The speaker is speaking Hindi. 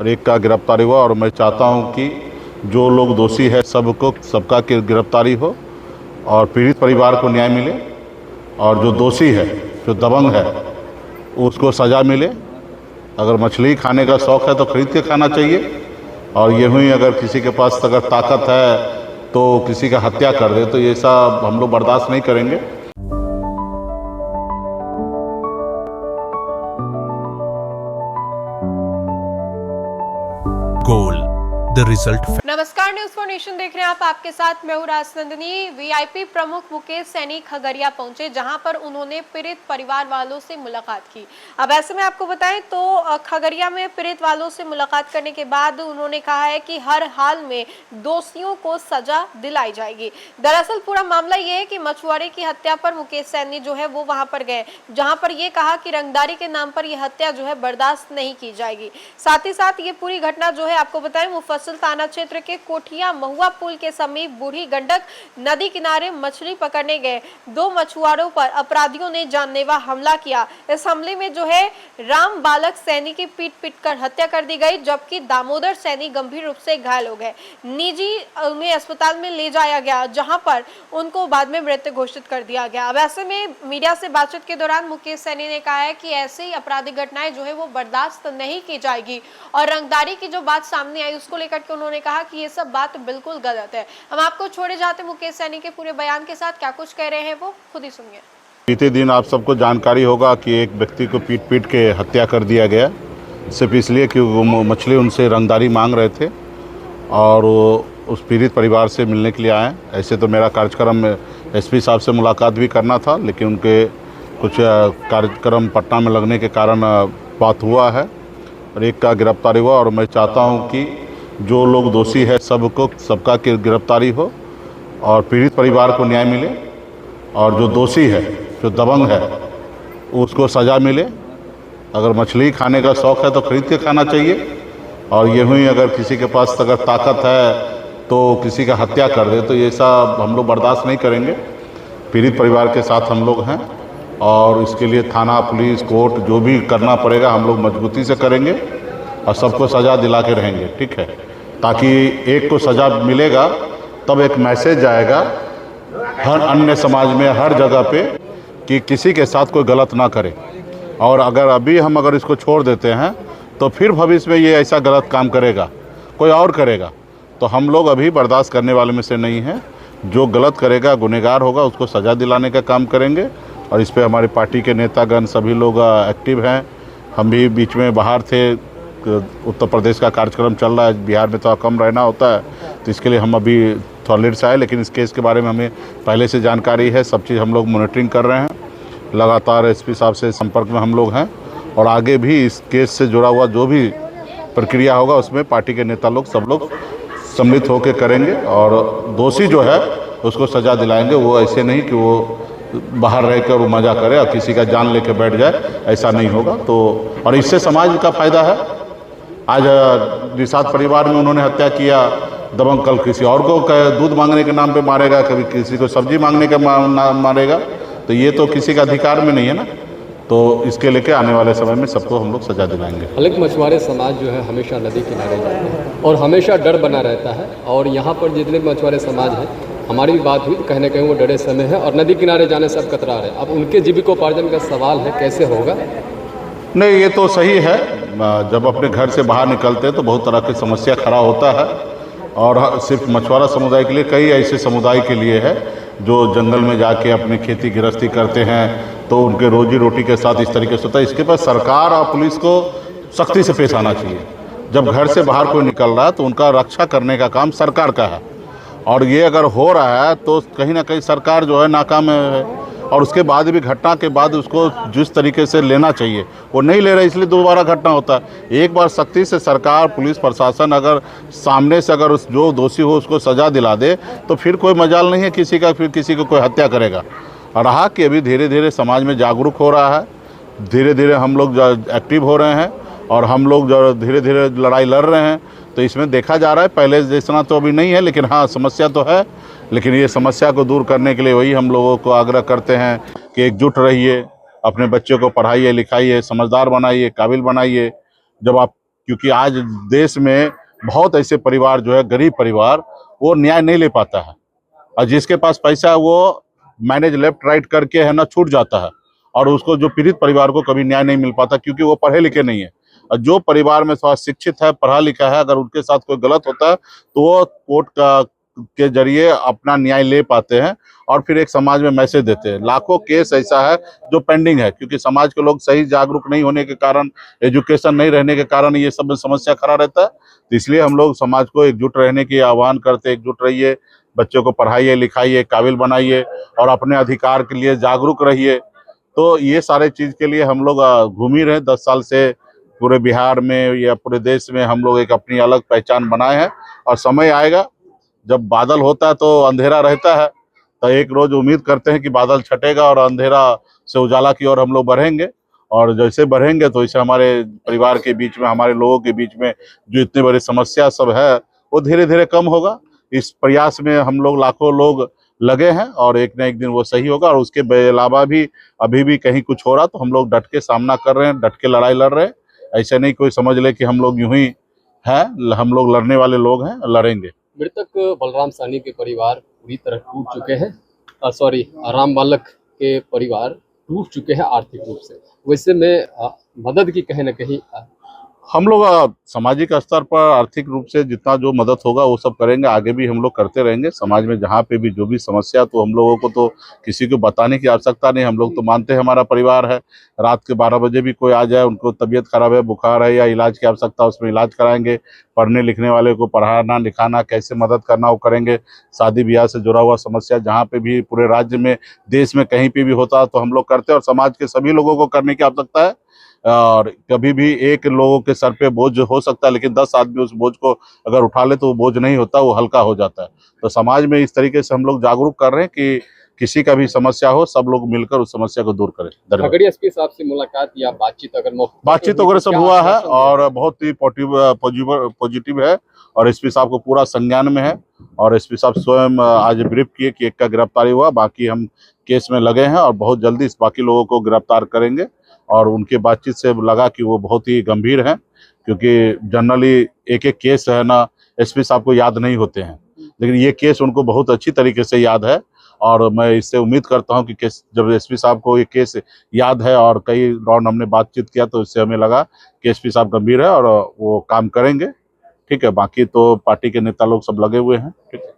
और एक का गिरफ्तारी हुआ। और मैं चाहता हूं कि जो लोग दोषी है सबका गिरफ्तारी हो और पीड़ित परिवार को न्याय मिले, और जो दोषी है, जो दबंग है, उसको सज़ा मिले। अगर मछली खाने का शौक़ है तो खरीद के खाना चाहिए, और यूँ ही अगर किसी के पास अगर ताकत है तो किसी का हत्या कर दे तो ये सब हम लोग बर्दाश्त नहीं करेंगे। Goal the result. नमस्कार, न्यूज़ फॉर नेशन देख रहे हैं आप। आपके साथ मैं हूं राजनंदिनी। वीआईपी प्रमुख मुकेश सैनी खगड़िया पहुंचे, जहां पर उन्होंने पीड़ित परिवार वालों से मुलाकात की। अब ऐसे में आपको बताएं तो खगड़िया में पीड़ित वालों से मुलाकात करने के बाद उन्होंने कहा है कि हर हाल में दोषियों को सजा दिलाई जाएगी। दरअसल पूरा मामला ये है कि मछुआरे की हत्या पर मुकेश सैनी जो है वो वहां पर गए, जहां पर ये कहा कि रंगदारी के नाम पर यह हत्या जो है बर्दाश्त नहीं की जाएगी। साथ ही साथ ये पूरी घटना जो है आपको बताएं मुफस्सिल थाना क्षेत्र के कोठिया महुआ पुल के समीप बूढ़ी गंडक नदी किनारे मछली पकड़ने गए 2 मछुआरों पर अपराधियों ने जानलेवा हमला किया। इस हमले में जो है राम बालक सैनी की पीट कर हत्या कर दी गई, जबकि दामोदर सैनी गंभीर रूप से घायल हो गए। निजी में अस्पताल में ले जाया गया, जहां पर उनको बाद में मृत घोषित कर दिया गया। अब ऐसे में मीडिया से बातचीत के दौरान मुकेश सैनी ने कहा है कि ऐसी आपराधिक घटनाएं जो है वो बर्दाश्त नहीं की जाएगी, और रंगदारी की जो बात सामने आई उसको लेकर के उन्होंने कहा कि ये सब बात बिल्कुल गलत है। हम आपको छोड़े जाते मुकेश सैनी के पूरे बयान के साथ, क्या कुछ कह रहे हैं वो खुद ही सुनिए। बीते दिन आप सबको जानकारी होगा कि एक व्यक्ति को पीट के हत्या कर दिया गया, सिर्फ इसलिए कि वो मछली उनसे रंगदारी मांग रहे थे और वो उस पीड़ित परिवार से मिलने के लिए आए। ऐसे तो मेरा कार्यक्रम में एसपी साहब से मुलाकात भी करना था, लेकिन उनके कुछ कार्यक्रम पटना में लगने के कारण बात हुआ है और एक का गिरफ्तारी हुआ। और मैं चाहता हूं कि जो लोग दोषी है सबका गिरफ्तारी हो और पीड़ित परिवार को न्याय मिले, और जो दोषी है, जो दबंग है, उसको सज़ा मिले। अगर मछली खाने का शौक़ है तो खरीद के खाना चाहिए, और यूँ ही अगर किसी के पास अगर ताकत है तो किसी का हत्या कर दे तो ये सब हम लोग बर्दाश्त नहीं करेंगे। पीड़ित परिवार के साथ हम लोग हैं, और इसके लिए थाना, पुलिस, कोर्ट जो भी करना पड़ेगा हम लोग मजबूती से करेंगे और सबको सज़ा दिला के रहेंगे, ठीक है? ताकि एक को सज़ा मिलेगा तब एक मैसेज जाएगा हर अन्य समाज में, हर जगह पे, कि किसी के साथ कोई गलत ना करे। और अगर इसको छोड़ देते हैं तो फिर भविष्य में ये ऐसा गलत काम करेगा, कोई और करेगा, तो हम लोग अभी बर्दाश्त करने वाले में से नहीं हैं। जो गलत करेगा, गुनहगार होगा, उसको सज़ा दिलाने का काम करेंगे। और इस पे हमारी पार्टी के नेतागण सभी लोग एक्टिव हैं। हम भी बीच में बाहर थे, उत्तर प्रदेश का कार्यक्रम चल रहा है, बिहार में थोड़ा कम रहना होता है, तो इसके लिए हम अभी थोड़ा लेट से आए, लेकिन इस केस के बारे में हमें पहले से जानकारी है। सब चीज़ हम लोग मॉनिटरिंग कर रहे हैं, लगातार एसपी साहब से संपर्क में हम लोग हैं, और आगे भी इस केस से जुड़ा हुआ जो भी प्रक्रिया होगा उसमें पार्टी के नेता लोग सब लोग सम्मिलित होकर करेंगे, और दोषी जो है उसको सज़ा दिलाएंगे। वो ऐसे नहीं कि वो बाहर रहकर वो मज़ा करे और किसी का जान लेके बैठ जाए, ऐसा नहीं होगा। तो और इससे समाज का फ़ायदा है। आज निषाद परिवार में उन्होंने हत्या किया, दबंग कल किसी और को दूध मांगने के नाम पे मारेगा, कभी किसी को सब्जी मांगने के मारेगा, तो ये तो किसी का अधिकार में नहीं है ना। तो इसके लेके आने वाले समय में सबको हम लोग सजा दिलाएंगे। हालांकि मछुआरे समाज जो है हमेशा नदी किनारे जाते हैं और हमेशा डर बना रहता है, और यहाँ पर जितने मछुआरे समाज हैं, हमारी भी बात हुई, कहीं ना कहीं वो डरे समय है और नदी किनारे जाने से अब कतरा रहे। अब उनके जीविकोपार्जन का सवाल है, कैसे होगा? नहीं, ये तो सही है। जब अपने घर से बाहर निकलते हैं तो बहुत तरह की समस्या खड़ा होता है, और सिर्फ मछुआरा समुदाय के लिए, कई ऐसे समुदाय के लिए है जो जंगल में जाके अपनी खेती गृहस्थी करते हैं, तो उनके रोजी रोटी के साथ इस तरीके से होता है। इसके पास सरकार और पुलिस को सख्ती से पेश आना चाहिए। जब घर से बाहर कोई निकल रहा है तो उनका रक्षा करने का काम सरकार का है, और ये अगर हो रहा है तो कहीं ना कहीं सरकार जो है नाकाम है, और उसके बाद भी घटना के बाद उसको जिस तरीके से लेना चाहिए वो नहीं ले रहे, इसलिए दोबारा घटना होता है। एक बार सख्ती से सरकार, पुलिस प्रशासन अगर सामने से अगर उस जो दोषी हो उसको सज़ा दिला दे तो फिर कोई मजाल नहीं है किसी का, फिर किसी को कोई हत्या करेगा। और रहा कि अभी धीरे धीरे समाज में जागरूक हो रहा है, धीरे धीरे हम लोग एक्टिव हो रहे हैं, और हम लोग जो धीरे धीरे लड़ाई लड़ रहे हैं, तो इसमें देखा जा रहा है पहले जैसा तो अभी नहीं है, लेकिन हाँ समस्या तो है। लेकिन ये समस्या को दूर करने के लिए वही हम लोगों को आग्रह करते हैं कि एकजुट रहिए, अपने बच्चों को पढ़ाइए लिखाइए, समझदार बनाइए, काबिल बनाइए। जब आप क्योंकि आज देश में बहुत ऐसे परिवार जो है, गरीब परिवार, वो न्याय नहीं ले पाता है, और जिसके पास पैसा है वो मैनेज लेफ्ट राइट करके है ना छूट जाता है, और उसको जो पीड़ित परिवार को कभी न्याय नहीं मिल पाता, क्योंकि वो पढ़े लिखे नहीं है। और जो परिवार में थोड़ा शिक्षित है, पढ़ा लिखा है, अगर उनके साथ कोई गलत होता है तो वो कोर्ट का के जरिए अपना न्याय ले पाते हैं और फिर एक समाज में मैसेज देते हैं। लाखों केस ऐसा है जो पेंडिंग है, क्योंकि समाज के लोग सही जागरूक नहीं होने के कारण, एजुकेशन नहीं रहने के कारण ये सब समस्या खड़ा रहता है। तो इसलिए हम लोग समाज को एकजुट रहने की आह्वान करते हैं, एकजुट रहिए, बच्चों को पढ़ाइए लिखाइए, काबिल बनाइए और अपने अधिकार के लिए जागरूक रहिए। तो ये सारे चीज़ के लिए हम लोग घूम ही रहे 10 साल से पूरे बिहार में या पूरे देश में। हम लोग एक अपनी अलग पहचान बनाए हैं, और समय आएगा जब बादल होता है तो अंधेरा रहता है, तो एक रोज उम्मीद करते हैं कि बादल छटेगा और अंधेरा से उजाला की ओर हम लोग बढ़ेंगे। और जैसे बढ़ेंगे तो इसे हमारे परिवार के बीच में, हमारे लोगों के बीच में जो इतनी बड़ी समस्या सब है वो धीरे धीरे कम होगा। इस प्रयास में हम लोग लाखों लोग लगे हैं और एक न एक दिन वो सही होगा। और उसके अलावा भी अभी भी कहीं कुछ हो रहा तो हम लोग डट के सामना कर रहे हैं, डट के लड़ाई लड़ रहे हैं। ऐसे नहीं कोई समझ ले कि हम लोग यूं ही हैं, हम लोग लड़ने वाले लोग हैं, लड़ेंगे। मृतक बलराम साहनी के परिवार पूरी तरह टूट चुके हैं, राम बालक के परिवार टूट चुके हैं आर्थिक रूप से। वैसे में मदद की कहीं ना कहीं हम लोग सामाजिक स्तर पर आर्थिक रूप से जितना जो मदद होगा वो सब करेंगे, आगे भी हम लोग करते रहेंगे। समाज में जहाँ पे भी जो भी समस्या, तो हम लोगों को तो किसी को बताने की आवश्यकता नहीं। हम लोग तो मानते हैं हमारा परिवार है, रात के 12 बजे भी कोई आ जाए, उनको तबीयत खराब है, बुखार है या इलाज की आवश्यकता, उसमें इलाज कराएंगे। पढ़ने लिखने वाले को पढ़ाना लिखाना, कैसे मदद करना वो करेंगे। शादी ब्याह से जुड़ा हुआ समस्या जहाँ पे भी पूरे राज्य में, देश में कहीं पे भी होता है तो हम लोग करते हैं, और समाज के सभी लोगों को करने की आवश्यकता है। और कभी भी एक लोगों के सर पे बोझ हो सकता है, लेकिन 10 आदमी उस बोझ को अगर उठा ले तो वो बोझ नहीं होता, वो हल्का हो जाता है। तो समाज में इस तरीके से हम लोग जागरूक कर रहे हैं कि किसी का भी समस्या हो, सब लोग मिलकर उस समस्या को दूर करें। धन्यवाद। खगड़िया एसपी साहब से मुलाकात या बातचीत अगर बातचीत वगैरह सब हुआ है और बहुत ही पॉजिटिव है, और एसपी साहब को पूरा संज्ञान में है। और एसपी साहब स्वयं आज ब्रीफ किए कि एक का गिरफ्तारी हुआ, बाकी हम केस में लगे हैं और बहुत जल्दी इस बाकी लोगों को गिरफ्तार करेंगे। और उनके बातचीत से लगा कि वो बहुत ही गंभीर हैं, क्योंकि जनरली एक एक केस है ना एसपी साहब को याद नहीं होते हैं, लेकिन ये केस उनको बहुत अच्छी तरीके से याद है। और मैं इससे उम्मीद करता हूं कि केस, जब एसपी साहब को ये केस याद है और कई राउंड हमने बातचीत किया, तो इससे हमें लगा कि एसपी साहब गंभीर है और वो काम करेंगे। ठीक है, बाकी तो पार्टी के नेता लोग सब लगे हुए हैं। ठीक है।